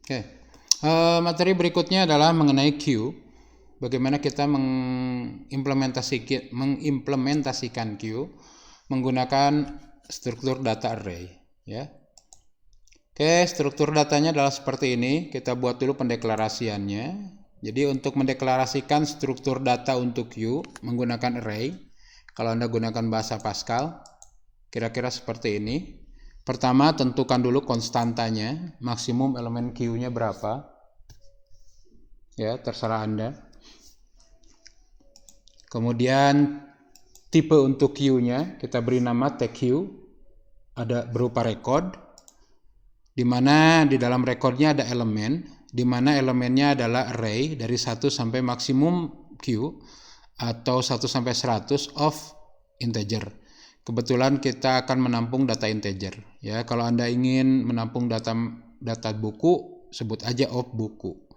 Oke. Materi berikutnya adalah mengenai queue. Bagaimana kita mengimplementasikan queue menggunakan struktur data array, ya. Oke, struktur datanya adalah seperti ini. Kita buat dulu pendeklarasiannya. Jadi untuk mendeklarasikan struktur data untuk queue menggunakan array, kalau Anda gunakan bahasa Pascal, kira-kira seperti ini. Pertama, tentukan dulu konstantanya, maksimum elemen queue-nya berapa. Ya, terserah Anda. Kemudian tipe untuk queue-nya kita beri nama tQ, ada berupa record, di mana di dalam recordnya ada elemen, di mana elemennya adalah array dari 1 sampai maksimum queue atau 1 sampai 100 of integer. Kebetulan kita akan menampung data integer. Ya, kalau Anda ingin menampung data buku, sebut aja of buku.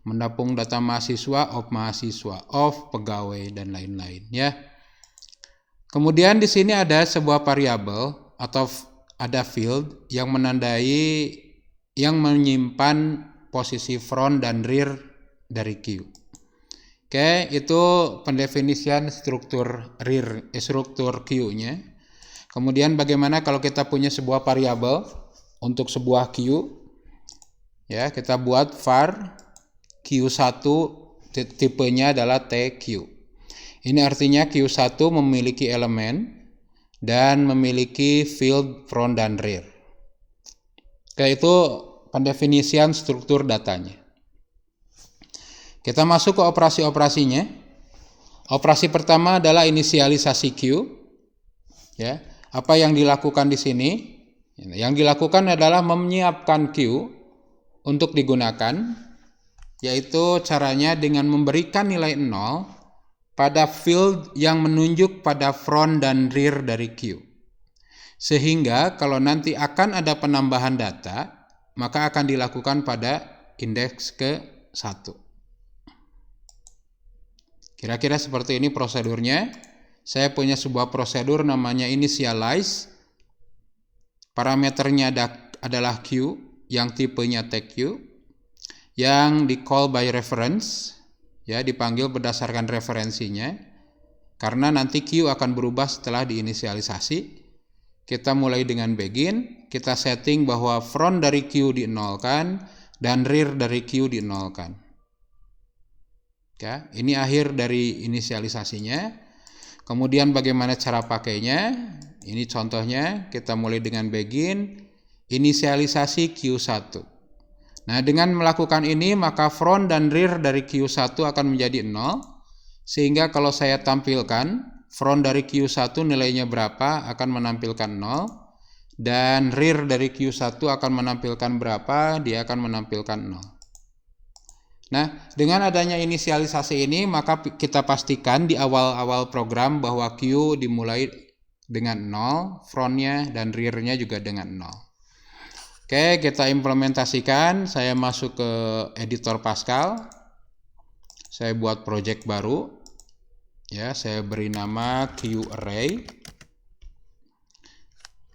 Menampung data mahasiswa, of mahasiswa, of pegawai, dan lain-lain, ya. Kemudian di sini ada sebuah variabel atau ada field yang menandai, yang menyimpan posisi front dan rear dari queue. Oke, itu pendefinisian struktur queue-nya. Kemudian bagaimana kalau kita punya sebuah variabel untuk sebuah queue? Ya, kita buat var Q1 tipenya adalah TQ. Ini artinya Q1 memiliki elemen dan memiliki field front dan rear. Oke, itu pendefinisian struktur datanya. Kita masuk ke operasi-operasinya. Operasi pertama adalah inisialisasi queue. Ya, apa yang dilakukan di sini? Yang dilakukan adalah menyiapkan queue untuk digunakan, yaitu caranya dengan memberikan nilai 0 pada field yang menunjuk pada front dan rear dari queue. Sehingga kalau nanti akan ada penambahan data, maka akan dilakukan pada indeks ke-1. Kira-kira seperti ini prosedurnya. Saya punya sebuah prosedur namanya initialize. Parameternya adalah queue yang tipenya TQ, yang di call by reference, ya, dipanggil berdasarkan referensinya, karena nanti queue akan berubah setelah diinisialisasi. Kita mulai dengan begin, kita setting bahwa front dari queue di-nolkan dan rear dari queue di-nolkan. Ya, ini akhir dari inisialisasinya. Kemudian bagaimana cara pakainya? Ini contohnya, kita mulai dengan begin, inisialisasi Q1. Nah, dengan melakukan ini maka front dan rear dari Q1 akan menjadi 0, sehingga kalau saya tampilkan front dari Q1 nilainya berapa akan menampilkan 0, dan rear dari Q1 akan menampilkan berapa, dia akan menampilkan 0. Nah, dengan adanya inisialisasi ini maka kita pastikan di awal-awal program bahwa Q dimulai dengan 0, frontnya dan rearnya juga dengan 0. Oke, kita implementasikan. Saya masuk ke editor Pascal. Saya buat project baru. Ya, saya beri nama QArray.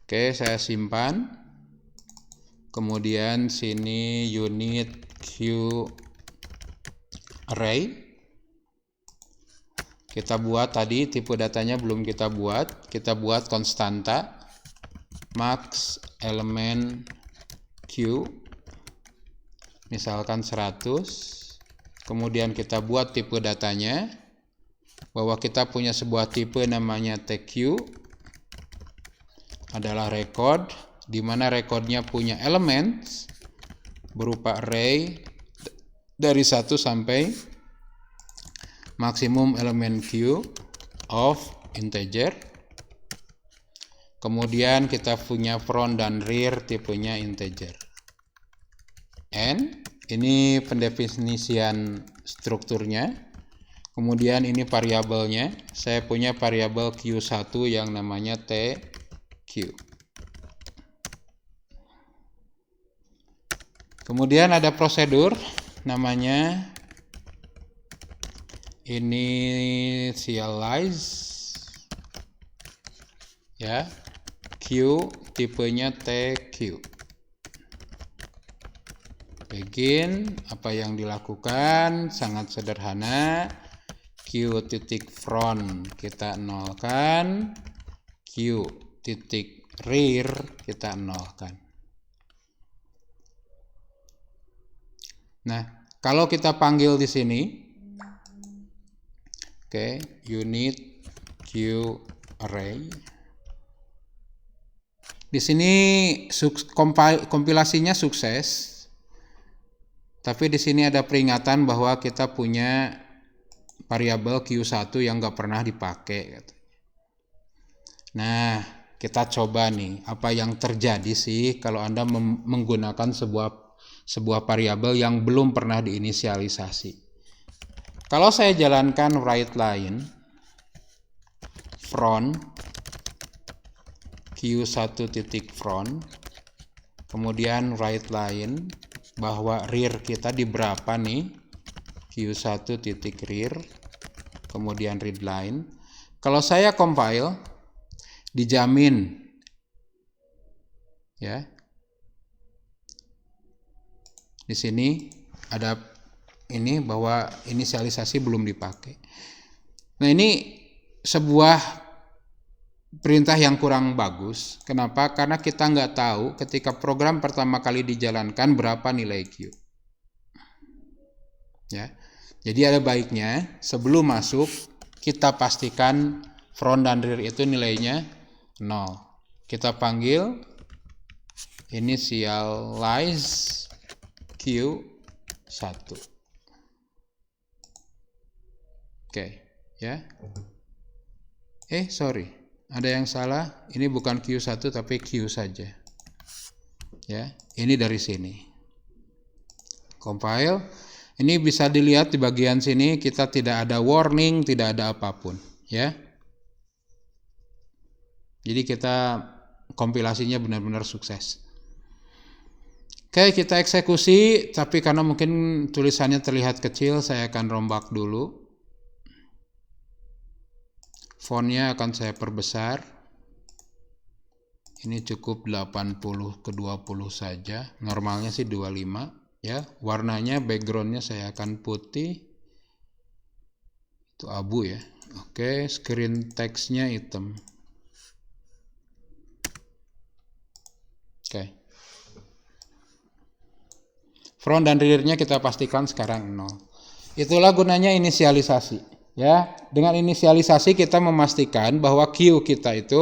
Oke, saya simpan. Kemudian sini unit QArray. Kita buat tadi tipe datanya belum kita buat. Kita buat konstanta max elemen Q, misalkan 100. Kemudian kita buat tipe datanya, bahwa kita punya sebuah tipe namanya TQ, adalah record, di mana recordnya punya elemen berupa array dari 1 sampai maksimum elemen Q of integer. Kemudian kita punya front dan rear tipenya integer. N, ini pendefinisian strukturnya. Kemudian ini variabelnya. Saya punya variabel Q1 yang namanya TQ. Kemudian ada prosedur namanya initialize, ya, Q tipenya TQ. Begin, apa yang dilakukan sangat sederhana. Q titik front kita nolkan, Q titik rear kita nolkan. Nah, kalau kita panggil di sini, oke, unit Q array. Di sini kompilasinya sukses. Tapi di sini ada peringatan bahwa kita punya variabel Q1 yang nggak pernah dipakai. Nah, kita coba nih, apa yang terjadi sih kalau Anda menggunakan sebuah variabel yang belum pernah diinisialisasi. Kalau saya jalankan write line front Q1 titik front, kemudian write line bahwa rear kita di berapa nih, Q1 titik rear, kemudian read line. Kalau saya compile, dijamin ya. Di sini ada ini bahwa inisialisasi belum dipakai. Nah, ini sebuah perintah yang kurang bagus. Kenapa? Karena kita nggak tahu ketika program pertama kali dijalankan berapa nilai Q. Ya. Jadi ada baiknya sebelum masuk kita pastikan front dan rear itu nilainya 0. Kita panggil initialize Q1. Oke, ya. Sorry. Ada yang salah, ini bukan Q1 tapi Q saja. Ya, ini dari sini. Compile. Ini bisa dilihat di bagian sini kita tidak ada warning, tidak ada apapun, ya. Jadi kita kompilasinya benar-benar sukses. Oke, kita eksekusi, tapi karena mungkin tulisannya terlihat kecil, saya akan rombak dulu. Fontnya akan saya perbesar. Ini cukup 80 ke 20 saja. Normalnya sih 25 ya. Warnanya backgroundnya saya akan putih. Itu abu ya. Oke, screen text-nya hitam. Oke. Front dan rear-nya kita pastikan sekarang 0. Itulah gunanya inisialisasi. Ya, dengan inisialisasi kita memastikan bahwa Q kita itu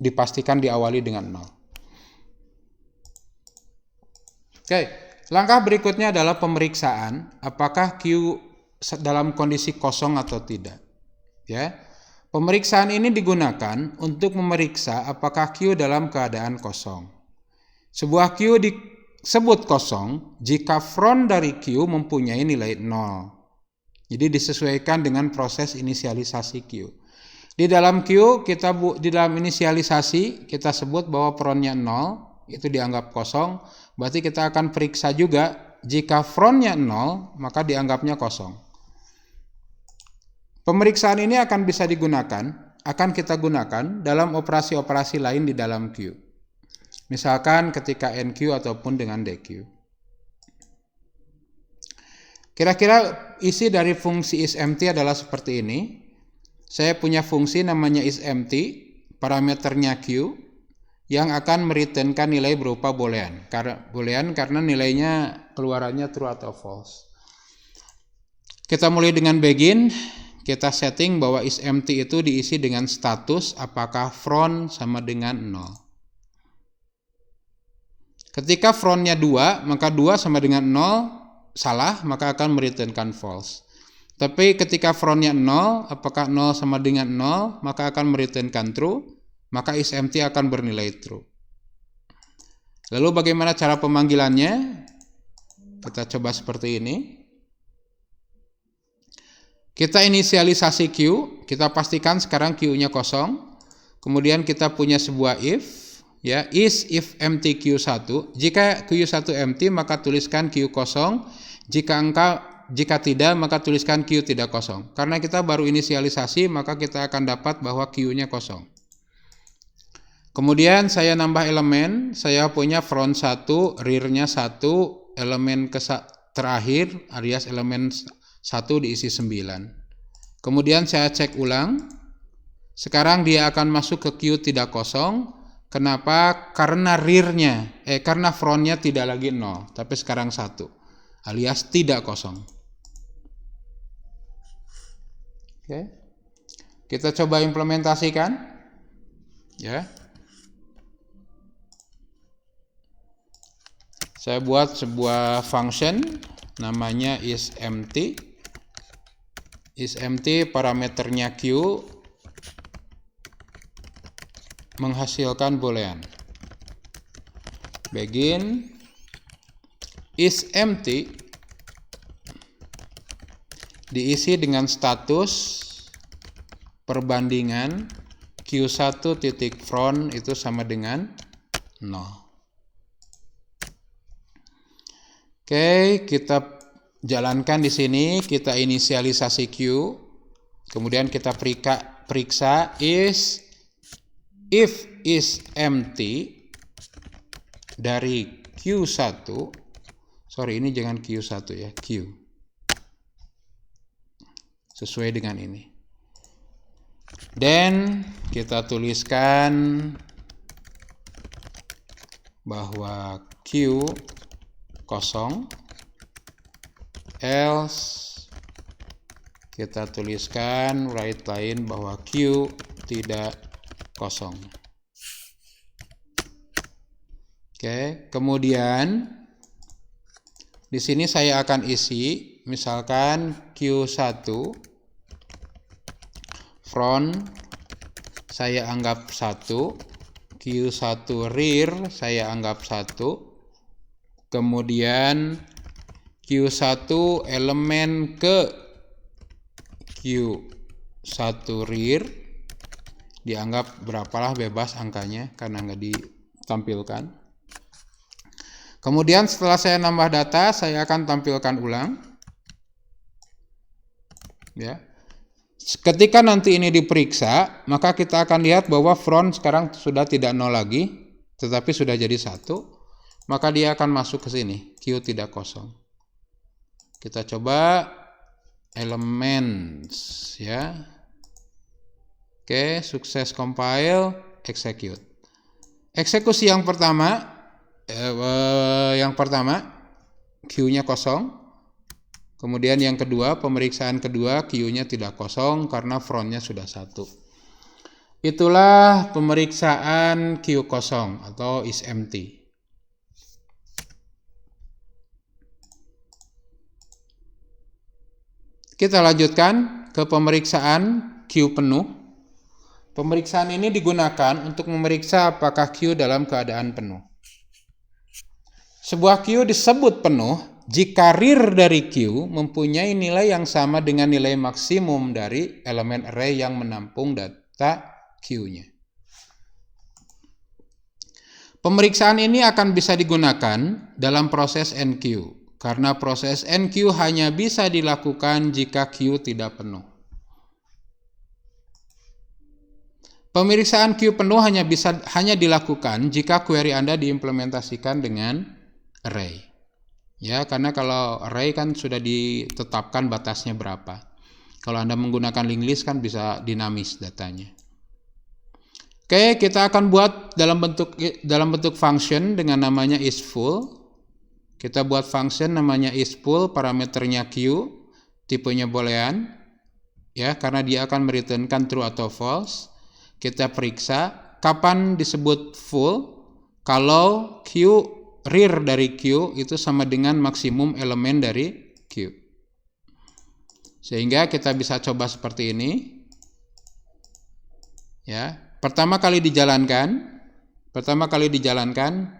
dipastikan diawali dengan 0. Oke, langkah berikutnya adalah pemeriksaan apakah Q dalam kondisi kosong atau tidak. Ya, pemeriksaan ini digunakan untuk memeriksa apakah Q dalam keadaan kosong. Sebuah Q disebut kosong jika front dari Q mempunyai nilai 0. Jadi disesuaikan dengan proses inisialisasi Q. Di dalam Q di dalam inisialisasi kita sebut bahwa frontnya 0, itu dianggap kosong. Berarti kita akan periksa juga jika frontnya 0 maka dianggapnya kosong. Pemeriksaan ini akan kita gunakan dalam operasi-operasi lain di dalam Q. Misalkan ketika NQ ataupun dengan DQ. Kira-kira isi dari fungsi isEmpty adalah seperti ini. Saya punya fungsi namanya isEmpty, parameternya Q, yang akan mereturnkan nilai berupa boolean. Karena nilainya keluarannya true atau false. Kita mulai dengan begin. Kita setting bahwa isEmpty itu diisi dengan status apakah front sama dengan 0. Ketika frontnya 2, maka 2 sama dengan 0 salah, maka akan mereturnkan false. Tapi ketika frontnya 0, apakah 0 sama dengan 0, maka akan mereturnkan true, maka isEmpty akan bernilai true. Lalu bagaimana cara pemanggilannya? Kita coba seperti ini. Kita inisialisasi Q, kita pastikan sekarang Q-nya kosong. Kemudian kita punya sebuah if. Ya, if empty Q1, jika Q1 empty maka tuliskan Q kosong, jika tidak maka tuliskan Q tidak kosong. Karena kita baru inisialisasi maka kita akan dapat bahwa Q-nya kosong. Kemudian saya nambah elemen, saya punya front 1, rear-nya 1, elemen terakhir alias elemen 1 diisi 9. Kemudian saya cek ulang. Sekarang dia akan masuk ke queue tidak kosong. Kenapa? Karena karena front-nya tidak lagi 0, tapi sekarang 1, alias tidak kosong. Oke. Kita coba implementasikan. Ya. Saya buat sebuah function namanya isEmpty. IsEmpty parameternya q menghasilkan boolean. Begin isEmpty diisi dengan status perbandingan q1.front itu sama dengan 0. Oke, kita jalankan di sini, kita inisialisasi Q, kemudian kita periksa if isEmpty dari Q1, sorry ini jangan Q1 ya, Q, sesuai dengan ini. Dan kita tuliskan bahwa Q kosong, else kita tuliskan write line bahwa Q tidak kosong. Oke, kemudian di sini saya akan isi misalkan Q1 front saya anggap 1, Q1 rear saya anggap 1. Kemudian Q1 elemen ke Q1 rear dianggap berapalah bebas angkanya karena nggak ditampilkan. Kemudian setelah saya nambah data, saya akan tampilkan ulang. Ya. Ketika nanti ini diperiksa, maka kita akan lihat bahwa front sekarang sudah tidak 0 lagi, tetapi sudah jadi 1. Maka dia akan masuk ke sini, Q tidak kosong. Kita coba elements ya. Oke, sukses compile, execute. Eksekusi yang pertama Q-nya kosong. Kemudian yang kedua, pemeriksaan kedua Q-nya tidak kosong karena front-nya sudah 1. Itulah pemeriksaan Q kosong atau isEmpty. Kita lanjutkan ke pemeriksaan Q penuh. Pemeriksaan ini digunakan untuk memeriksa apakah Q dalam keadaan penuh. Sebuah Q disebut penuh jika rear dari Q mempunyai nilai yang sama dengan nilai maksimum dari elemen array yang menampung data Q-nya. Pemeriksaan ini akan bisa digunakan dalam proses NQ. Karena proses NQ hanya bisa dilakukan jika Q tidak penuh. Pemeriksaan Q penuh hanya dilakukan jika query Anda diimplementasikan dengan array. Ya, karena kalau array kan sudah ditetapkan batasnya berapa. Kalau Anda menggunakan linked list kan bisa dinamis datanya. Oke, kita akan buat dalam bentuk function dengan namanya isFull. Kita buat function namanya isFull, parameternya Q, tipenya boolean, ya karena dia akan mereturnkan true atau false. Kita periksa kapan disebut full kalau Q rear dari Q itu sama dengan maksimum elemen dari Q. Sehingga kita bisa coba seperti ini. Ya, pertama kali dijalankan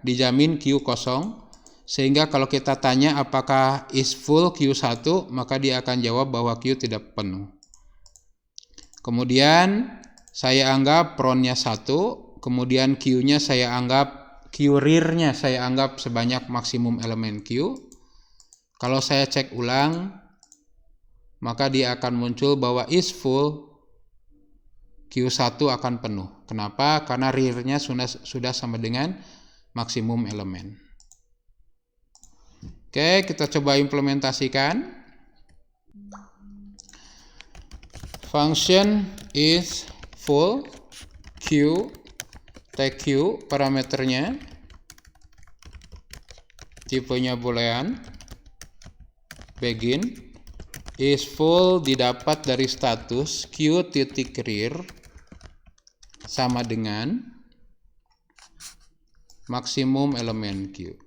dijamin Q kosong. Sehingga kalau kita tanya apakah isFull Q1, maka dia akan jawab bahwa Q tidak penuh. Kemudian saya anggap front-nya 1, kemudian Q-nya saya anggap Q rear-nya saya anggap sebanyak maksimum elemen Q. Kalau saya cek ulang, maka dia akan muncul bahwa isFull Q1 akan penuh. Kenapa? Karena rear-nya sudah sama dengan maksimum elemen. Oke, kita coba implementasikan. Function is full Q, take Q, parameternya, tipenya boolean, begin, is full didapat dari status Q titik rear sama dengan maksimum elemen Q.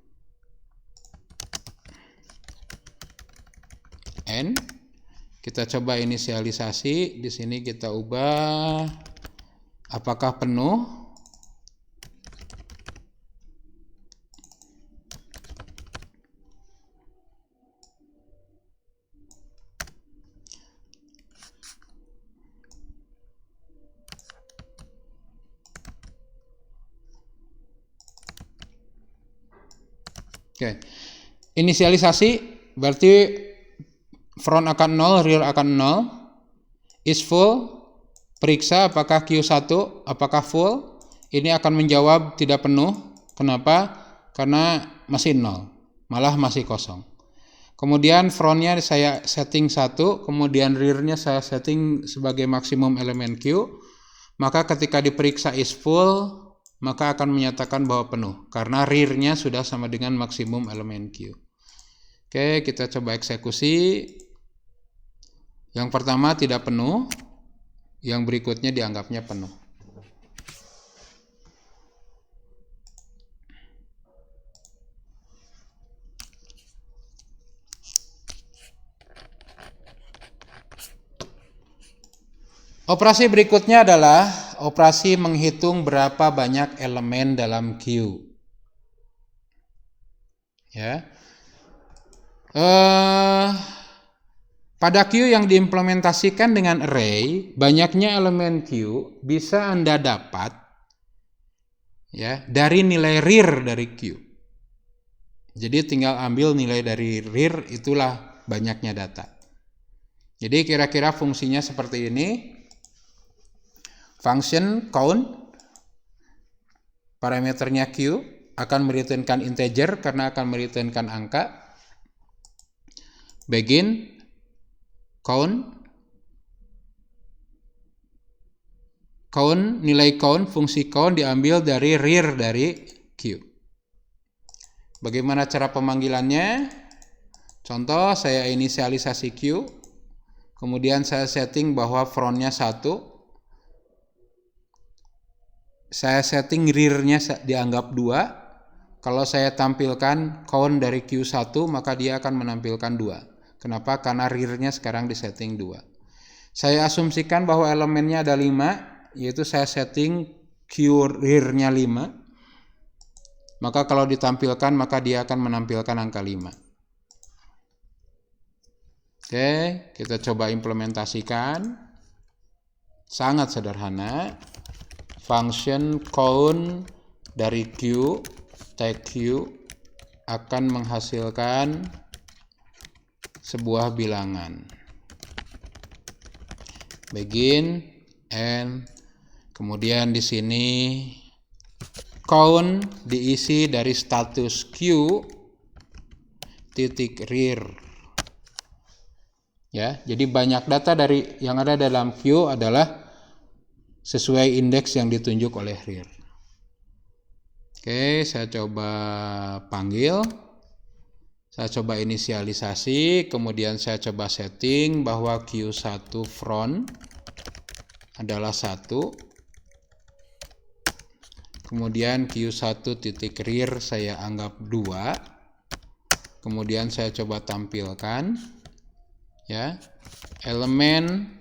N, kita coba inisialisasi, di sini kita ubah apakah penuh. Oke. Inisialisasi berarti front akan 0, rear akan 0. Is full, periksa apakah Q1 apakah full. Ini akan menjawab tidak penuh. Kenapa? Karena masih 0, malah masih kosong. Kemudian frontnya saya setting 1, kemudian rearnya saya setting sebagai maksimum elemen Q. Maka ketika diperiksa is full, maka akan menyatakan bahwa penuh karena rearnya sudah sama dengan maksimum elemen Q. Oke, kita coba eksekusi. Yang pertama tidak penuh, yang berikutnya dianggapnya penuh. Operasi berikutnya adalah operasi menghitung berapa banyak elemen dalam Q. Ya. Pada Q yang diimplementasikan dengan array, banyaknya elemen Q bisa Anda dapat ya dari nilai rear dari Q. Jadi tinggal ambil nilai dari rear, itulah banyaknya data. Jadi kira-kira fungsinya seperti ini. Function count, parameternya Q, akan mereturnkan integer karena akan mereturnkan angka. Begin, count, nilai count, fungsi count diambil dari rear dari Q. Bagaimana cara pemanggilannya? Contoh, saya inisialisasi Q, kemudian saya setting bahwa frontnya 1, saya setting rear-nya dianggap 2. Kalau saya tampilkan count dari Q1, maka dia akan menampilkan 2. Kenapa? Karena rear-nya sekarang disetting 2. Saya asumsikan bahwa elemennya ada 5, yaitu saya setting Q rear-nya 5. Maka kalau ditampilkan, maka dia akan menampilkan angka 5. Oke, kita coba implementasikan. Sangat sederhana. Function count dari Q, take Q, akan menghasilkan sebuah bilangan. Begin, and, kemudian di sini count diisi dari status Q titik rear. Ya, jadi banyak data dari yang ada dalam Q adalah sesuai indeks yang ditunjuk oleh rear. Oke, saya coba panggil. Saya coba inisialisasi, kemudian saya coba setting bahwa Q1 front adalah 1. Kemudian Q1 titik rear saya anggap 2. Kemudian saya coba tampilkan ya, elemen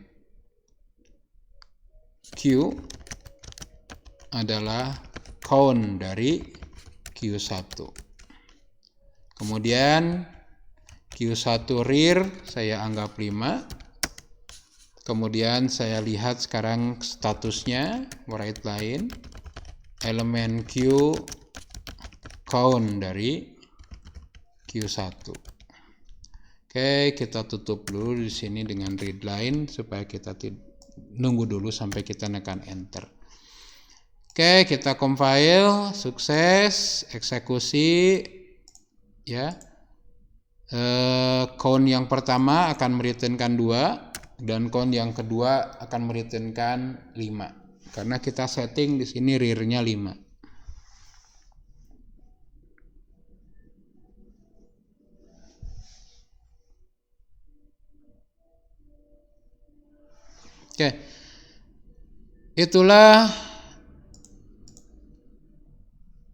Q adalah count dari Q1. Kemudian Q1 rear saya anggap 5. Kemudian saya lihat sekarang statusnya, write line, elemen Q count dari Q1. Oke, kita tutup dulu di sini dengan read line supaya kita nunggu dulu sampai kita nekan enter. Oke, kita compile, sukses, eksekusi, ya. Count yang pertama akan mereturnkan 2 dan count yang kedua akan mereturnkan 5. Karena kita setting di sini rear-nya 5. Oke. Itulah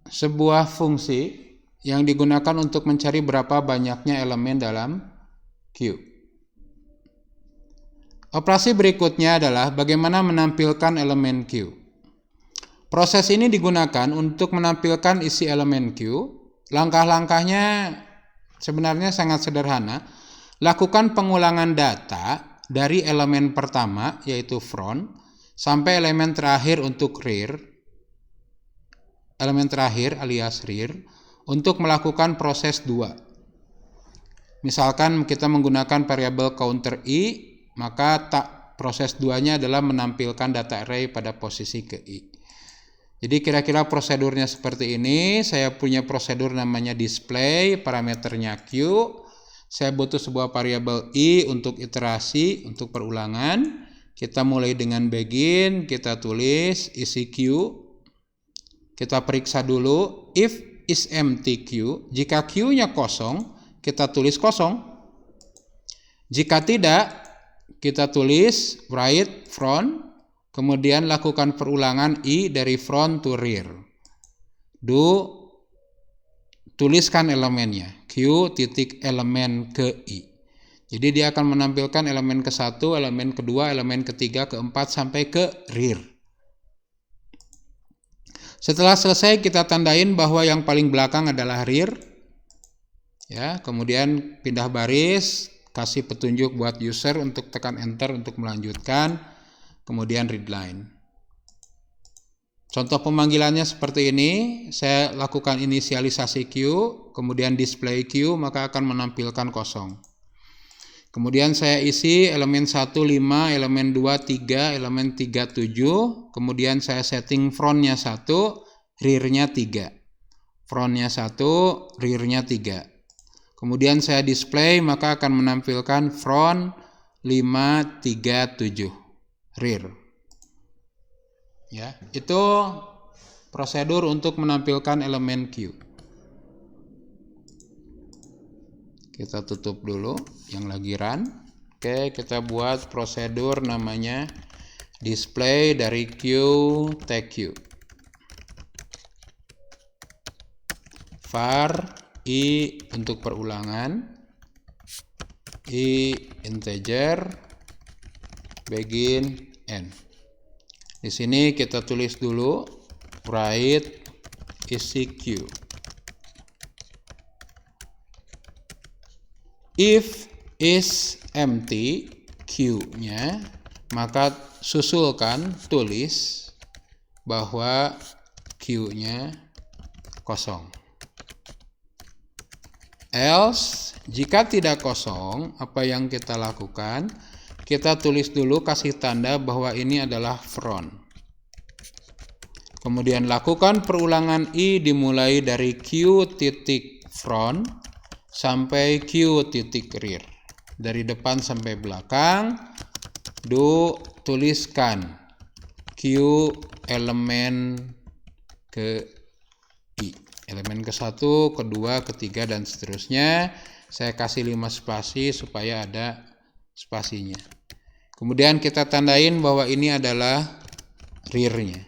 sebuah fungsi yang digunakan untuk mencari berapa banyaknya elemen dalam queue. Operasi berikutnya adalah bagaimana menampilkan elemen queue. Proses ini digunakan untuk menampilkan isi elemen queue. Langkah-langkahnya sebenarnya sangat sederhana. Lakukan pengulangan data dari elemen pertama, yaitu front, sampai elemen terakhir untuk rear, elemen terakhir alias rear, untuk melakukan proses 2. Misalkan kita menggunakan variabel counter i, maka proses 2-nya adalah menampilkan data array pada posisi ke i. Jadi kira-kira prosedurnya seperti ini. Saya punya prosedur namanya display, parameternya queue. Saya butuh sebuah variabel i untuk iterasi, untuk perulangan. Kita mulai dengan begin, kita tulis isi queue. Kita periksa dulu if is empty queue. Jika queue-nya kosong, kita tulis kosong. Jika tidak, kita tulis write front, kemudian lakukan perulangan i dari front to rear. Tuliskan elemennya, queue titik elemen ke i. Jadi dia akan menampilkan elemen ke-1, elemen kedua, elemen ketiga, keempat, sampai ke rear. Setelah selesai kita tandain bahwa yang paling belakang adalah rear. Ya, kemudian pindah baris, kasih petunjuk buat user untuk tekan enter untuk melanjutkan, kemudian readline. Contoh pemanggilannya seperti ini. Saya lakukan inisialisasi queue, kemudian display queue, maka akan menampilkan kosong. Kemudian saya isi elemen 1 5, elemen 2 3, elemen 3 7, kemudian saya setting frontnya 1, rear-nya 3. Frontnya 1, rear-nya 3. Kemudian saya display, maka akan menampilkan front 5 3 7 rear. Ya, itu prosedur untuk menampilkan elemen queue. Kita tutup dulu yang lagi run. Oke, kita buat prosedur namanya display dari queue tag queue. Var i untuk perulangan, i integer, begin, end. Di sini kita tulis dulu write isi queue. If is empty queue-nya, maka susulkan, tulis bahwa queue-nya kosong. Else, jika tidak kosong, apa yang kita lakukan? Kita tulis dulu, kasih tanda bahwa ini adalah front. Kemudian lakukan perulangan i dimulai dari queue titik front sampai queue titik rear. Dari depan sampai belakang, tuliskan queue elemen ke i. Elemen ke-1, kedua, ketiga, dan seterusnya. Saya kasih 5 spasi supaya ada spasinya. Kemudian kita tandain bahwa ini adalah rear-nya.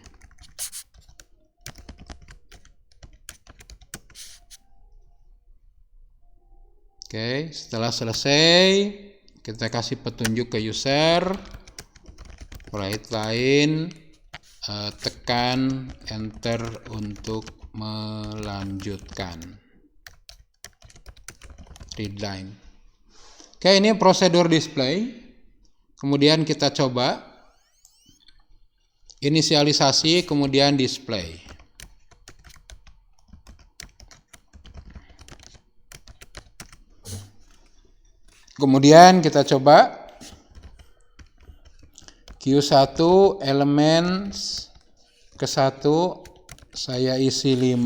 Oke, setelah selesai, kita kasih petunjuk ke user, write line, tekan enter untuk melanjutkan readline. Oke, ini prosedur display. Kemudian kita coba inisialisasi, kemudian display. Kemudian kita coba Q1 elemen ke-1 saya isi 5.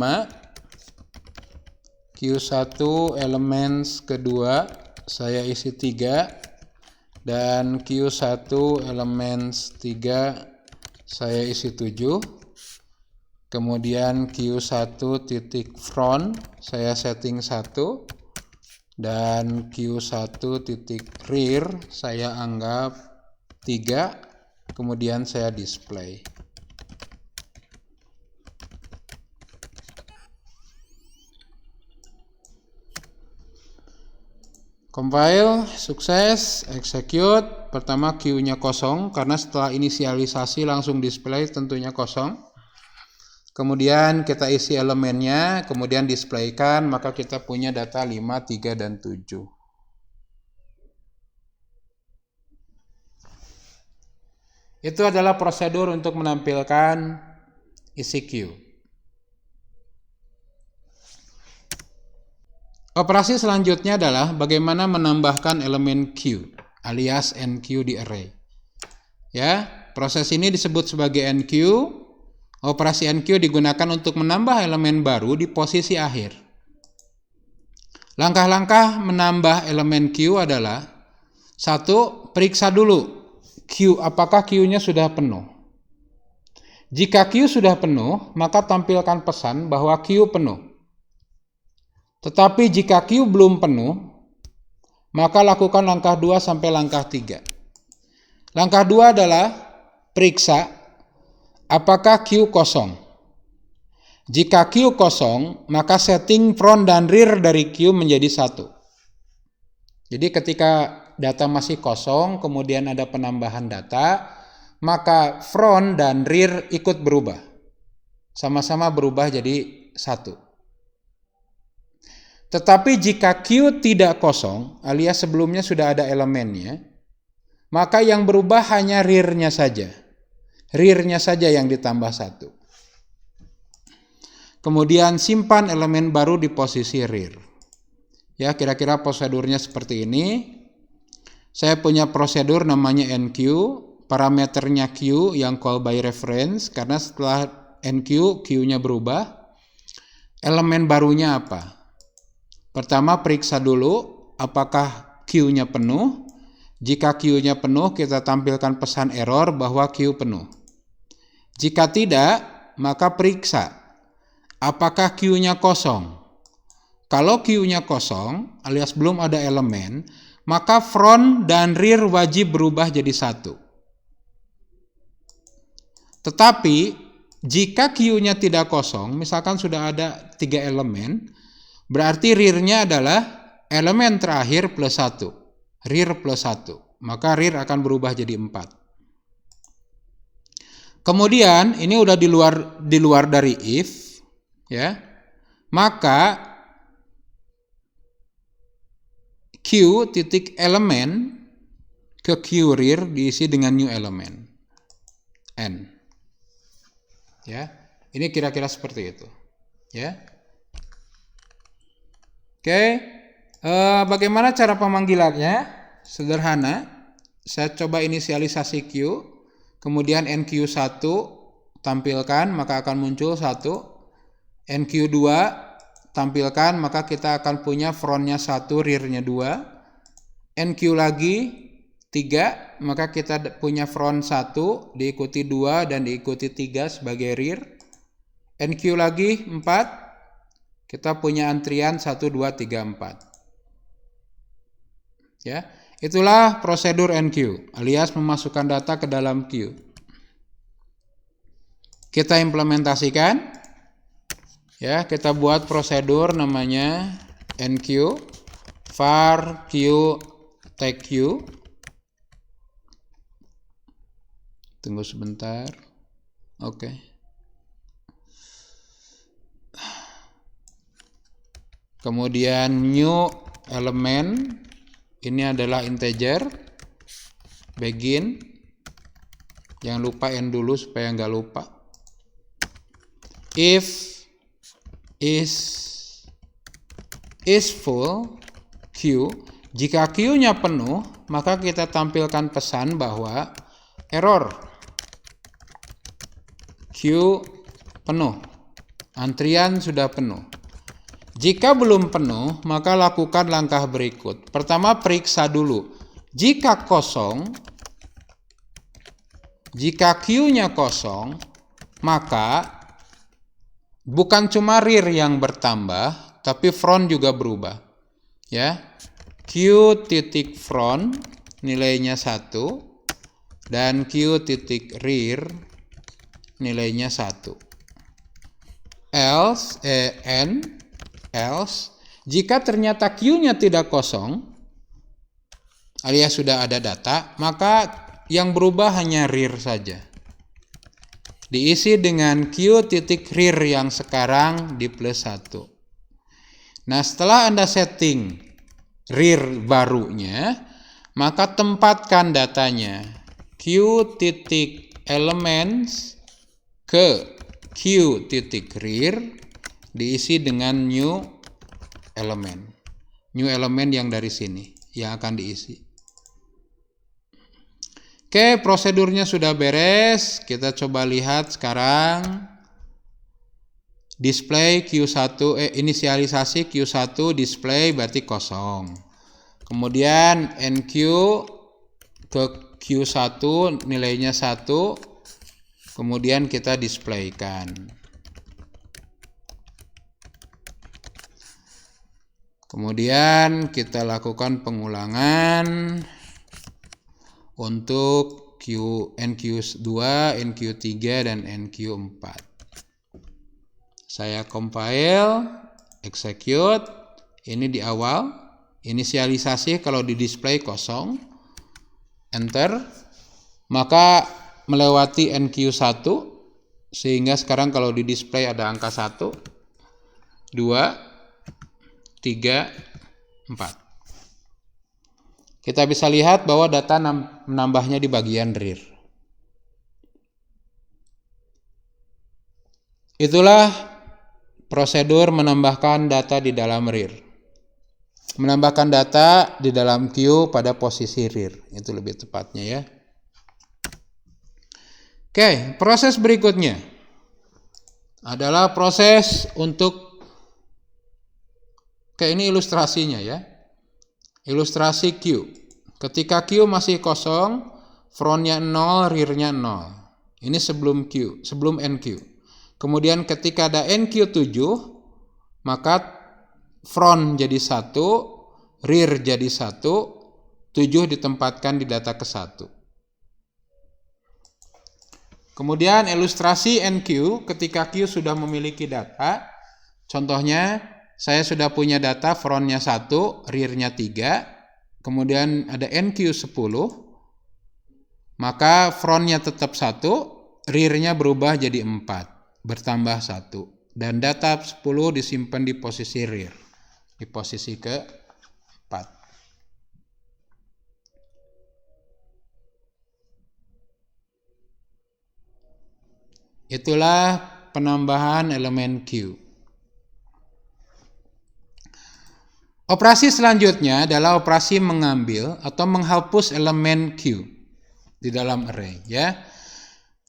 Q1 elemen kedua saya isi 3. Dan Q1 elemen 3 saya isi 7. Kemudian Q1 titik front saya setting 1. Dan Q1 titik rear saya anggap 3. Kemudian saya display. Compile, sukses, execute. Pertama Q-nya kosong karena setelah inisialisasi langsung display tentunya kosong. Kemudian kita isi elemennya, kemudian displaykan, maka kita punya data 5, 3, dan 7. Itu adalah prosedur untuk menampilkan isi Q. Operasi selanjutnya adalah bagaimana menambahkan elemen Q alias NQ di array. Ya, proses ini disebut sebagai NQ. Operasi NQ digunakan untuk menambah elemen baru di posisi akhir. Langkah-langkah menambah elemen Q adalah: 1. Periksa dulu Q, apakah Q-nya sudah penuh. Jika Q sudah penuh, maka tampilkan pesan bahwa Q penuh. Tetapi jika Q belum penuh, maka lakukan langkah 2 sampai langkah 3. Langkah 2 adalah periksa apakah Q kosong. Jika Q kosong, maka setting front dan rear dari Q menjadi 1. Jadi ketika data masih kosong, kemudian ada penambahan data, maka front dan rear ikut berubah. Sama-sama berubah jadi 1. Tetapi jika Q tidak kosong, alias sebelumnya sudah ada elemennya, maka yang berubah hanya rear-nya saja. Rear-nya saja yang ditambah 1. Kemudian simpan elemen baru di posisi rear. Ya, kira-kira prosedurnya seperti ini. Saya punya prosedur namanya NQ, parameternya Q yang call by reference, karena setelah NQ, Q-nya berubah. Elemen barunya apa? Pertama, periksa dulu apakah Q-nya penuh. Jika Q-nya penuh, kita tampilkan pesan error bahwa Q penuh. Jika tidak, maka periksa apakah Q-nya kosong. Kalau Q-nya kosong, alias belum ada elemen, maka front dan rear wajib berubah jadi 1. Tetapi, jika Q-nya tidak kosong, misalkan sudah ada 3 elemen, berarti rear-nya adalah elemen terakhir plus 1. Rear plus 1. Maka rear akan berubah jadi 4. Kemudian ini udah di luar dari if, ya. Maka Q titik elemen ke Q rear diisi dengan new element N. Ya. Ini kira-kira seperti itu. Ya. Oke, bagaimana cara pemanggilannya? Sederhana, saya coba inisialisasi Q, kemudian NQ1 tampilkan, maka akan muncul 1. NQ2 tampilkan, maka kita akan punya frontnya 1, rearnya 2. NQ lagi 3, maka kita punya front 1, diikuti 2 dan diikuti 3 sebagai rear. NQ lagi 4. Kita punya antrian 1, 2, 3, 4. Ya, itulah prosedur NQ, alias memasukkan data ke dalam Q. Kita implementasikan. Ya, kita buat prosedur namanya NQ var Q take Q. Tunggu sebentar. Oke. Kemudian new element, ini adalah integer, begin, jangan lupa n dulu supaya nggak lupa. If is full Q, jika Q-nya penuh, maka kita tampilkan pesan bahwa error, queue penuh, antrian sudah penuh. Jika belum penuh, maka lakukan langkah berikut. Pertama, periksa dulu. Jika kosong, jika queue-nya kosong, maka bukan cuma rear yang bertambah, tapi front juga berubah. Ya, queue titik front nilainya 1 dan queue titik rear nilainya 1. Else, jika ternyata queue-nya tidak kosong, alias sudah ada data, maka yang berubah hanya rear saja. Diisi dengan queue titik rear yang sekarang di plus 1. Nah, setelah Anda setting rear barunya, maka tempatkan datanya queue titik elements ke queue titik rear diisi dengan new element. New element yang dari sini yang akan diisi. Oke, prosedurnya sudah beres. Kita coba lihat sekarang. Display Q1, inisialisasi Q1 display berarti kosong. Kemudian NQ ke Q1 nilainya 1. Kemudian kita displaykan. Kemudian kita lakukan pengulangan untuk NQ2, NQ3, dan NQ4. Saya compile, execute, ini di awal, inisialisasi kalau di display kosong, enter, maka melewati NQ1, sehingga sekarang kalau di display ada angka 1, 2, 3, 4. Kita bisa lihat bahwa data menambahnya di bagian rear. Itulah prosedur menambahkan data di dalam rear. Menambahkan data di dalam queue pada posisi rear. Itu lebih tepatnya ya. Oke, proses berikutnya adalah proses untuk ini ilustrasinya ya. Ilustrasi queue. Ketika queue masih kosong, frontnya 0, rearnya 0. Ini sebelum queue, sebelum NQ. Kemudian ketika ada NQ7, maka front jadi 1, rear jadi 1, 7 ditempatkan di data ke-1. Kemudian ilustrasi NQ ketika Q sudah memiliki data. Contohnya, saya sudah punya data frontnya 1, rearnya 3, kemudian ada NQ10, maka frontnya tetap 1, rearnya berubah jadi 4, bertambah 1, dan data 10 disimpan di posisi rear, di posisi ke-4. Itulah penambahan elemen Q. Operasi selanjutnya adalah operasi mengambil atau menghapus elemen Q di dalam array ya.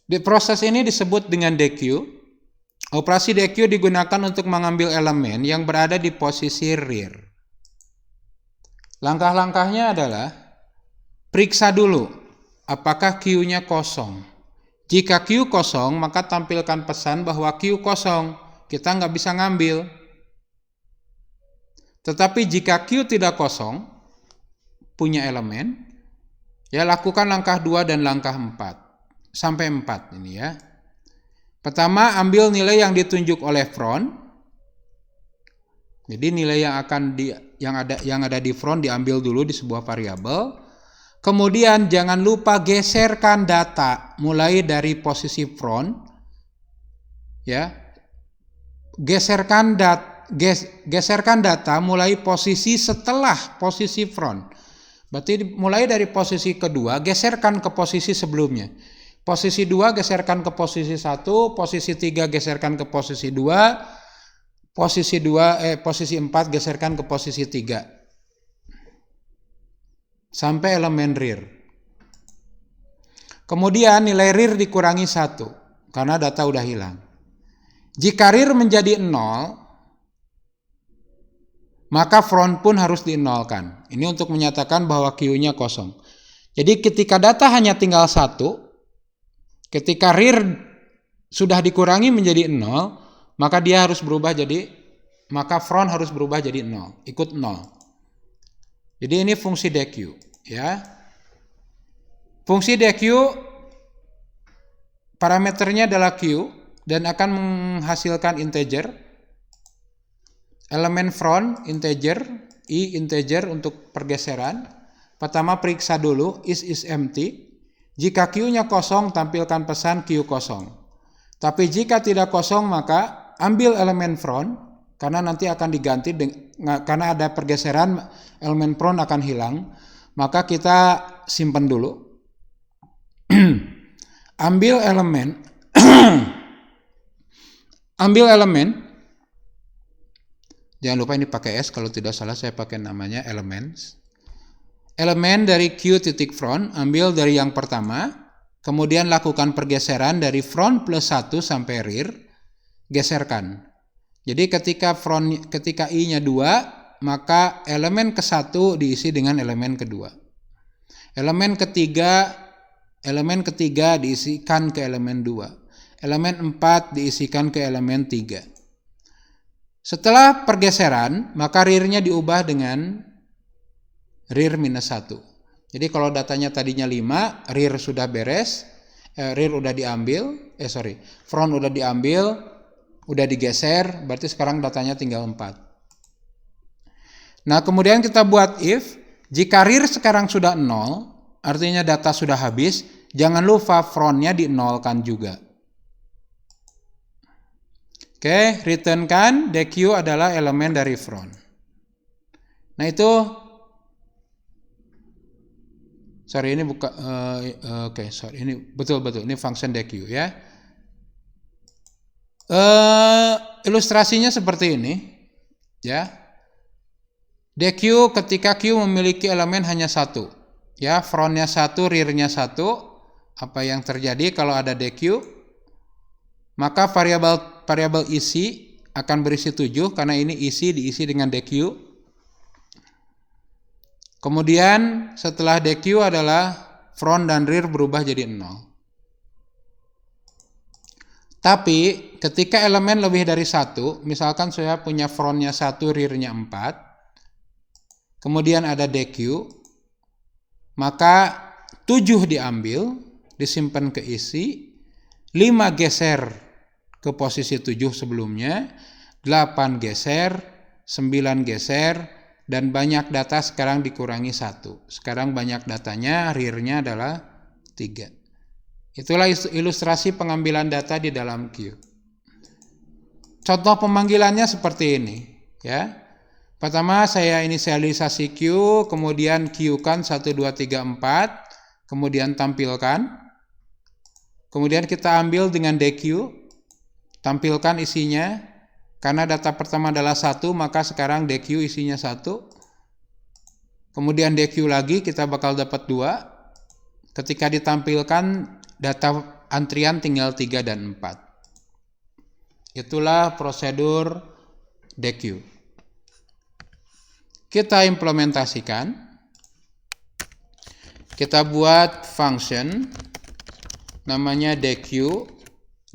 Di proses ini disebut dengan dequeue. Operasi dequeue digunakan untuk mengambil elemen yang berada di posisi rear. Langkah-langkahnya adalah periksa dulu apakah Q-nya kosong. Jika Q kosong, maka tampilkan pesan bahwa Q kosong, kita nggak bisa ngambil. Tetapi jika Q tidak kosong, punya elemen, ya lakukan langkah 2 dan langkah 4. Sampai 4 ini ya. Pertama, ambil nilai yang ditunjuk oleh front. Jadi nilai yang ada di front diambil dulu di sebuah variabel. Kemudian jangan lupa geserkan data mulai dari posisi front. Ya. Geserkan data mulai posisi setelah posisi front. Berarti mulai dari posisi kedua, geserkan ke posisi sebelumnya. Posisi 2 geserkan ke posisi 1, posisi 3 geserkan ke posisi 2, posisi 4 geserkan ke posisi 3. Sampai elemen rear. Kemudian nilai rear dikurangi 1 karena data udah hilang. Jika rear menjadi 0, maka front pun harus dinolkan. Ini untuk menyatakan bahwa queue-nya kosong. Jadi ketika data hanya tinggal 1, ketika rear sudah dikurangi menjadi 0, maka front harus berubah jadi 0, ikut 0. Jadi ini fungsi dequeue, ya. Fungsi dequeue parameternya adalah queue dan akan menghasilkan integer. Elemen front integer, i integer untuk pergeseran. Pertama periksa dulu is empty. Jika queue-nya kosong, tampilkan pesan queue kosong. Tapi jika tidak kosong, maka ambil elemen front karena nanti akan diganti karena ada pergeseran, elemen front akan hilang. Maka kita simpan dulu. Ambil elemen. Jangan lupa ini pakai S, kalau tidak salah saya pakai namanya elements. Elemen dari Q.front, ambil dari yang pertama, kemudian lakukan pergeseran dari front plus 1 sampai rear, geserkan. Jadi ketika I-nya 2, maka elemen ke-1 diisi dengan elemen kedua. Elemen ketiga diisikan ke elemen 2. Elemen 4 diisikan ke elemen 3. Setelah pergeseran, maka rear-nya diubah dengan rear minus 1. Jadi kalau datanya tadinya 5, rear sudah beres, front udah diambil, udah digeser, berarti sekarang datanya tinggal 4. Nah, kemudian kita buat if, jika rear sekarang sudah 0, artinya data sudah habis, jangan lupa front-nya di-nolkan juga. Oke, returnkan dequeue adalah elemen dari front. Nah itu, ini ini betul ini function dequeue ya. Ilustrasinya seperti ini, ya. Dequeue ketika queue memiliki elemen hanya 1, ya, frontnya 1, rearnya 1. Apa yang terjadi kalau ada dequeue? Maka variabel isi akan berisi 7 karena ini isi diisi dengan dequeue. Kemudian setelah dequeue adalah front dan rear berubah jadi 0. Tapi ketika elemen lebih dari 1, misalkan saya punya frontnya 1, rearnya 4, kemudian ada dequeue, maka 7 diambil, disimpan ke isi, 5 geser ke posisi 7 sebelumnya, 8 geser, 9 geser, dan banyak data sekarang dikurangi 1. Sekarang banyak datanya, rear-nya adalah 3. Itulah ilustrasi pengambilan data di dalam queue. Contoh pemanggilannya seperti ini, ya. Pertama saya inisialisasi queue, kemudian queue-kan 1, 2, 3, 4, kemudian tampilkan. Kemudian kita ambil dengan dequeue, tampilkan isinya. Karena data pertama adalah 1, maka sekarang dequeue isinya 1. Kemudian dequeue lagi, kita bakal dapat 2. Ketika ditampilkan, data antrian tinggal 3 dan 4. Itulah prosedur dequeue. Kita implementasikan. Kita buat function namanya dequeue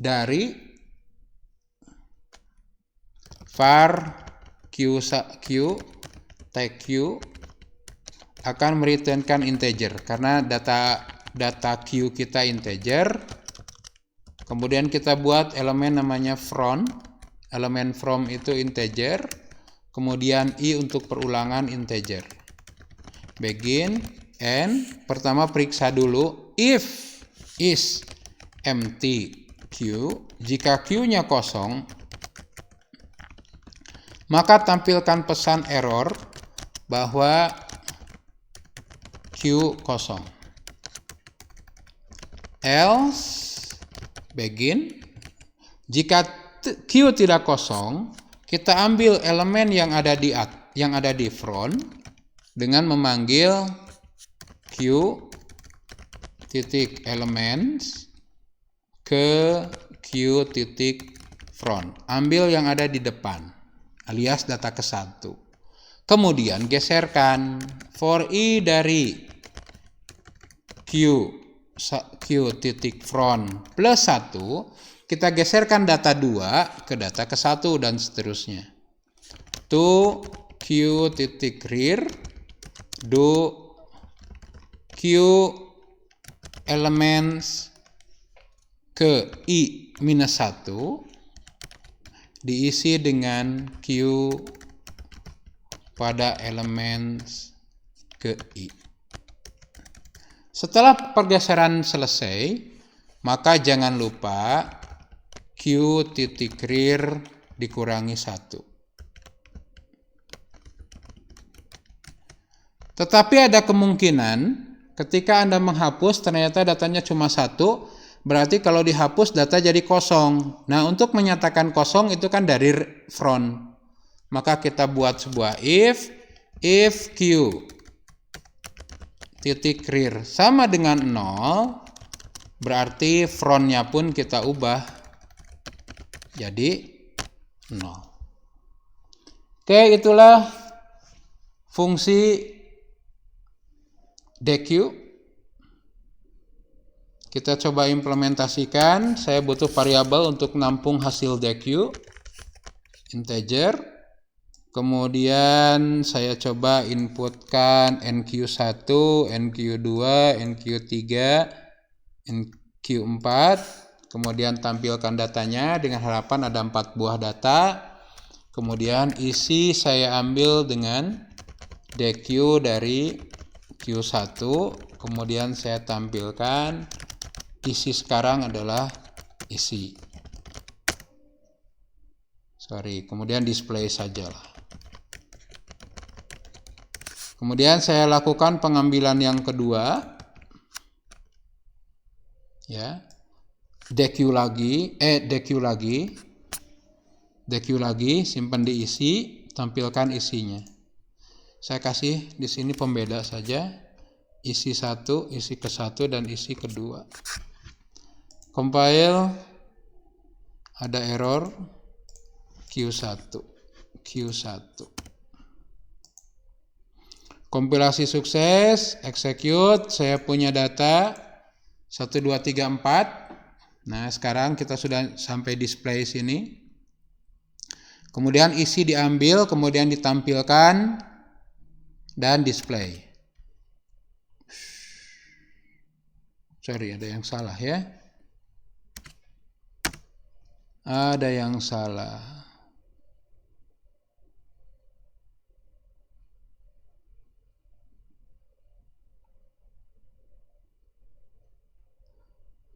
dari var q tag q akan mereturnkan integer karena data q kita integer. Kemudian kita buat elemen namanya front. Elemen from itu integer. Kemudian i untuk perulangan integer. Begin, end. Pertama periksa dulu if is empty q. Jika q-nya kosong, maka tampilkan pesan error bahwa q kosong. Else, begin. Jika q tidak kosong, kita ambil elemen yang ada di front dengan memanggil q titik elements ke Q titik front. Ambil yang ada di depan alias data ke-1. Kemudian geserkan for I dari Q titik front plus 1, kita geserkan data 2 ke data ke-1 dan seterusnya. To Q titik rear do Q elements ke I minus 1 diisi dengan Q pada elements ke I. Setelah pergeseran selesai, maka jangan lupa Q titik rear dikurangi 1. Tetapi ada kemungkinan ketika Anda menghapus ternyata datanya cuma 1, berarti kalau dihapus data jadi kosong. Nah, untuk menyatakan kosong itu kan dari front. Maka kita buat sebuah if Q titik rear sama dengan 0, berarti frontnya pun kita ubah jadi 0. Oke, itulah fungsi deque. Kita coba implementasikan. Saya butuh variabel untuk nampung hasil deque, integer. Kemudian saya coba inputkan NQ1, NQ2, NQ3, NQ4. Kemudian tampilkan datanya dengan harapan ada 4 buah data. Kemudian isi saya ambil dengan deque dari Q1. Kemudian saya tampilkan isi sekarang adalah isi. Kemudian display sajalah. Kemudian saya lakukan pengambilan yang kedua, ya, deque lagi, simpan diisi, tampilkan isinya. Saya kasih di sini pembeda saja, isi 1, isi ke-1 dan isi kedua. Compile, ada error Q1. Kompilasi sukses, execute, saya punya data 1, 2, 3, 4. Nah, sekarang kita sudah sampai display sini. Kemudian isi diambil, kemudian ditampilkan dan display. Ada yang salah ya. Ada yang salah.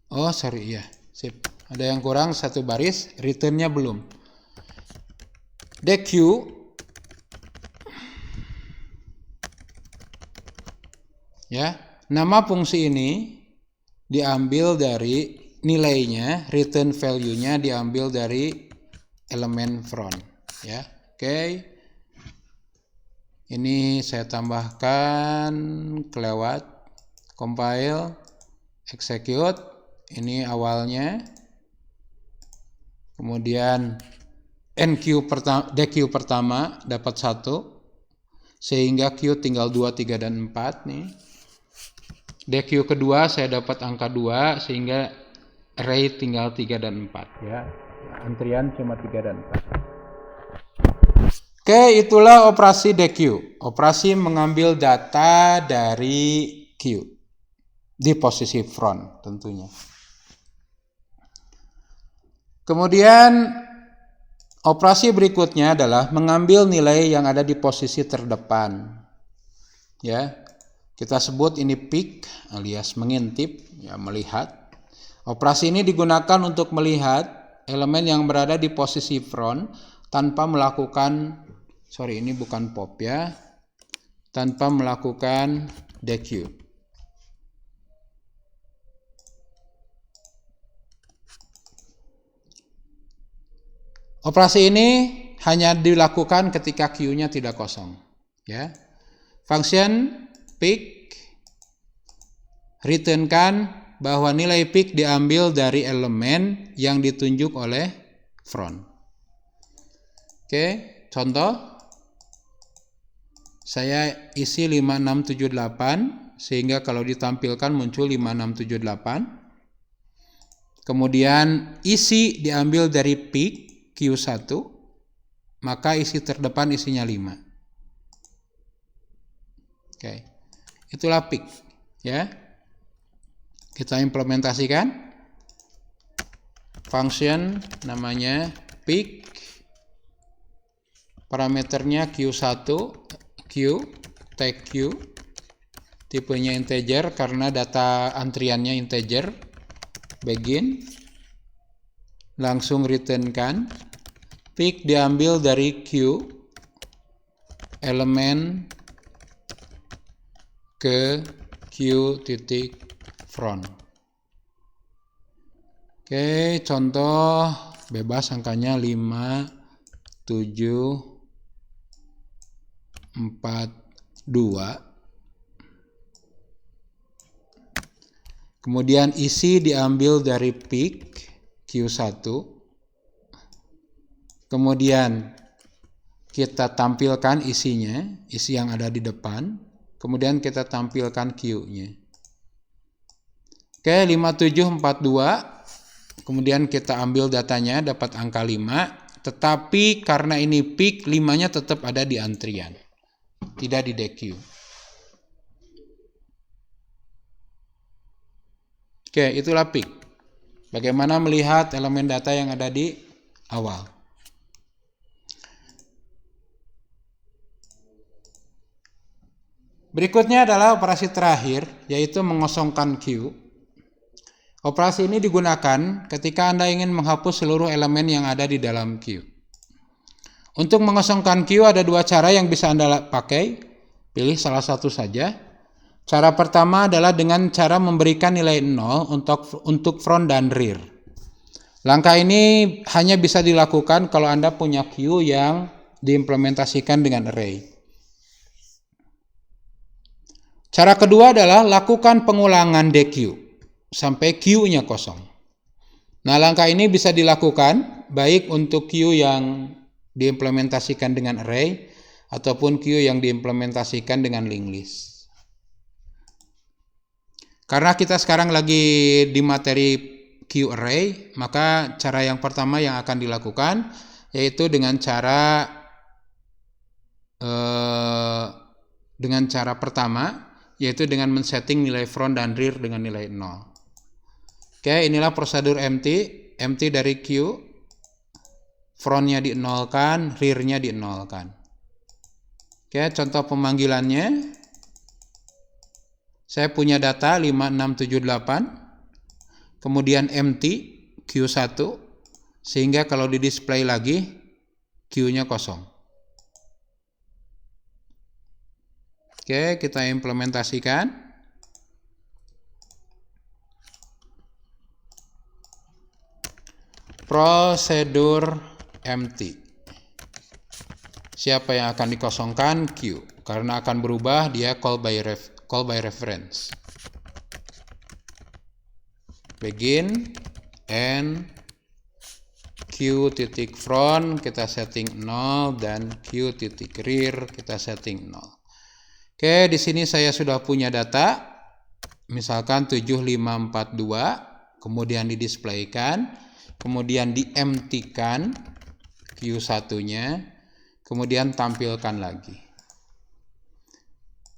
Oh, ya. Sip. Ada yang kurang 1 baris, returnnya belum. Deque, ya, nama fungsi ini diambil dari nilainya, return value-nya diambil dari elemen front, ya. Oke. Ini saya tambahkan kelewat, compile, execute. Ini awalnya, kemudian deque pertama dapat 1, sehingga Q tinggal 2, 3, dan 4 nih. Deque kedua saya dapat angka 2, sehingga array tinggal 3 dan 4 ya. Antrian cuma 3 dan 4. Oke, itulah operasi deque. Operasi mengambil data dari Q di posisi front tentunya. Kemudian operasi berikutnya adalah mengambil nilai yang ada di posisi terdepan. Ya. Kita sebut ini peek alias mengintip, ya, melihat. Operasi ini digunakan untuk melihat elemen yang berada di posisi front tanpa melakukan ini bukan pop ya. Tanpa melakukan deque. Operasi ini hanya dilakukan ketika Q-nya tidak kosong, ya. Function pick returnkan bahwa nilai peak diambil dari elemen yang ditunjuk oleh front. Oke, contoh. Saya isi 5678 sehingga kalau ditampilkan muncul 5678. Kemudian isi diambil dari peak Q1, maka isi terdepan isinya 5. Oke. Itulah peak, ya. Kita implementasikan function namanya peak. Parameternya Q1, Q, tag Q, tipenya integer karena data antriannya integer, begin, langsung returnkan, peak diambil dari Q, elemen ke Q titik front. Oke, contoh bebas angkanya 5, 7, 4, 2. Kemudian isi diambil dari peak Q1. Kemudian kita tampilkan isinya, isi yang ada di depan. Kemudian kita tampilkan Q-nya. Oke, 5742. Kemudian kita ambil datanya, dapat angka 5. Tetapi karena ini peak, 5-nya tetap ada di antrian, tidak di DQ. Oke, itulah peak. Bagaimana melihat elemen data yang ada di awal. Berikutnya adalah operasi terakhir, yaitu mengosongkan Q. Operasi ini digunakan ketika Anda ingin menghapus seluruh elemen yang ada di dalam Q. Untuk mengosongkan Q ada dua cara yang bisa Anda pakai. Pilih salah satu saja. Cara pertama adalah dengan cara memberikan nilai 0 untuk front dan rear. Langkah ini hanya bisa dilakukan kalau Anda punya Q yang diimplementasikan dengan array. Cara kedua adalah lakukan pengulangan DQ sampai Q-nya kosong. Nah, langkah ini bisa dilakukan baik untuk Q yang diimplementasikan dengan array ataupun Q yang diimplementasikan dengan linked list. Karena kita sekarang lagi di materi Q array, maka cara yang pertama yang akan dilakukan yaitu dengan cara pertama, yaitu dengan men-setting nilai front dan rear dengan nilai 0. Oke, inilah prosedur empty dari Q, frontnya di-nolkan, rear-nya di-nolkan. Oke, contoh pemanggilannya, saya punya data 5678, kemudian empty Q1, sehingga kalau di-display lagi, Q-nya kosong. Oke, kita implementasikan. Prosedur empty. Siapa yang akan dikosongkan? Q. Karena akan berubah, dia call by reference. Begin and Q titik front kita setting 0 dan Q titik rear kita setting 0. Oke, di sini saya sudah punya data, misalkan 7542, kemudian didisplaykan, kemudian di-empty-kan Q1-nya, kemudian tampilkan lagi.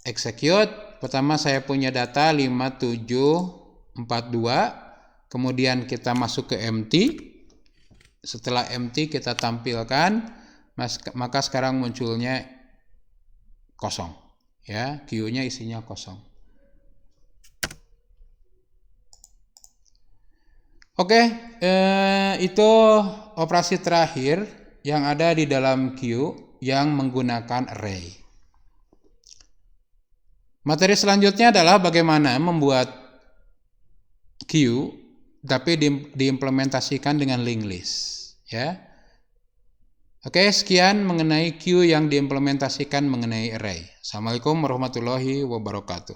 Execute, pertama saya punya data 5742, kemudian kita masuk ke empty, setelah empty kita tampilkan, maka sekarang munculnya kosong. Ya, Q-nya isinya kosong. Oke, itu operasi terakhir yang ada di dalam Q yang menggunakan array. Materi selanjutnya adalah bagaimana membuat Q tapi diimplementasikan dengan linked list. Ya. Oke, sekian mengenai Q yang diimplementasikan mengenai array. Assalamualaikum warahmatullahi wabarakatuh.